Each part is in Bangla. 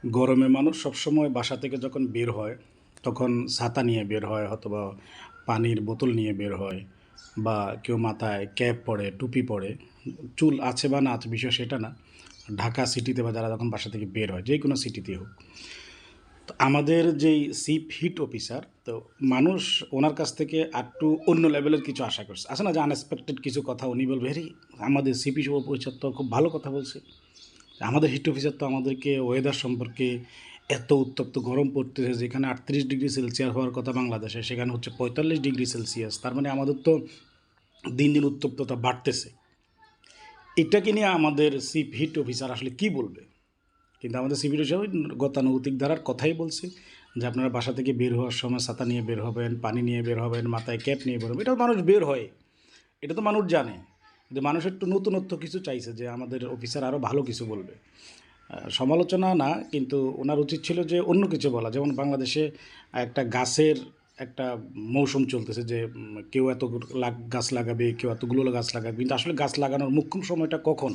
গরমে মানুষ সবসময় বাসা থেকে যখন বের হয় তখন ছাতা নিয়ে বের হয় অথবা পানির বোতল নিয়ে বের হয় বা কেউ মাথায় ক্যাপ পরে টুপি পরে। চুল আছে বা না আছে বিষয় সেটা না। ঢাকা সিটিতে বা যারা যখন বাসা থেকে বের হয় যে কোনো সিটিতে হোক, তো আমাদের যেই চিফ হিট অফিসার, তো মানুষ ওনার কাছ থেকে একটু অন্য লেভেলের কিছু আশা করছে। আছে না যে আনএক্সপেক্টেড কিছু কথা উনি বলবে, হ্যাঁ আমাদের সিপি অফিসার তো খুব ভালো কথা বলছে, আমাদের হিট অফিসার তো আমাদেরকে ওয়েদার সম্পর্কে, এত উত্তপ্ত গরম পড়তেছে যেখানে 38 ডিগ্রি সেলসিয়াস হওয়ার কথা বাংলাদেশে, সেখানে হচ্ছে 45 ডিগ্রি সেলসিয়াস। তার মানে আমাদের তো দিন দিন উত্তপ্ততা বাড়তেছে। এটাকে নিয়ে আমাদের চিফ হিট অফিসার আসলে কি বলবে? কিন্তু আমাদের সিভিল হিসাবে গতানুগতিক ধারার কথাই বলছে যে আপনারা বাসা থেকে বের হওয়ার সময় ছাতা নিয়ে বের হবেন, পানি নিয়ে বের হবেন, মাথায় ক্যাপ নিয়ে বের হবেন। এটা মানুষ বের হয়, এটা তো মানুষ জানে। কিন্তু মানুষ একটু নতুনত্ব কিছু চাইছে যে আমাদের অফিসার আরও ভালো কিছু বলবে। সমালোচনা না, কিন্তু ওনার উচিত ছিল যে অন্য কিছু বলা। যেমন বাংলাদেশে একটা গাছের একটা মৌসুম চলতেছে যে কেউ এত গাছ লাগাবে, কেউ এতগুলো গাছ লাগাবে, কিন্তু আসলে গাছ লাগানোর মুখ্যম সময়টা কখন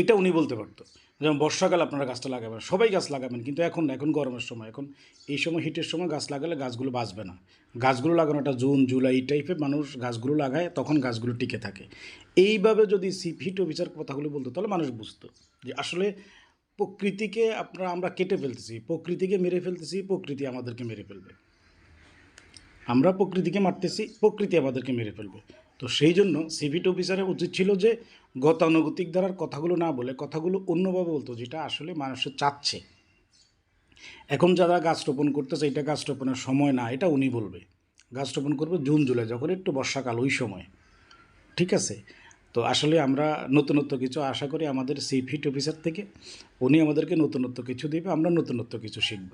এটা উনি বলতে পারতো। যেমন বর্ষাকাল আপনারা গাছটা লাগাবেন, সবাই গাছ লাগাবেন, কিন্তু এখন না, এখন গরমের সময়, এখন এই সময় হিটের সময় গাছ লাগালে গাছগুলো বাঁচবে না। গাছগুলো লাগানোটা জুন জুলাই এই টাইপে মানুষ গাছগুলো লাগায়, তখন গাছগুলো টিকে থাকে। এইভাবে যদি চিফ হিট অফিসার কথাগুলো বলতো তাহলে মানুষ বুঝতো যে আসলে প্রকৃতিকে আমরা কেটে ফেলতেছি, প্রকৃতিকে মেরে ফেলতেছি, প্রকৃতি আমাদেরকে মেরে ফেলবে। আমরা প্রকৃতিকে মারতেছি, প্রকৃতি আমাদেরকে মেরে ফেলবে। তো সেই জন্য সিভিট অফিসারের উচিত ছিল যে গতানুগতিক ধারার কথাগুলো না বলে কথাগুলো অন্যভাবে বলতো, যেটা আসলে মানুষের চাচ্ছে। এখন যারা গাছ রোপণ করতেছে, এটা গাছ রোপণের সময় না, এটা উনি বলবে। গাছ রোপণ করবে জুন জুলাই, যখন একটু বর্ষাকাল ওই সময়। ঠিক আছে? তো আসলে আমরা নতুনত্ব কিছু আশা করি আমাদের চিফ হিট অফিসার থেকে। উনি আমাদেরকে নতুনত্ব কিছু দেবে, আমরা নতুনত্ব কিছু শিখব।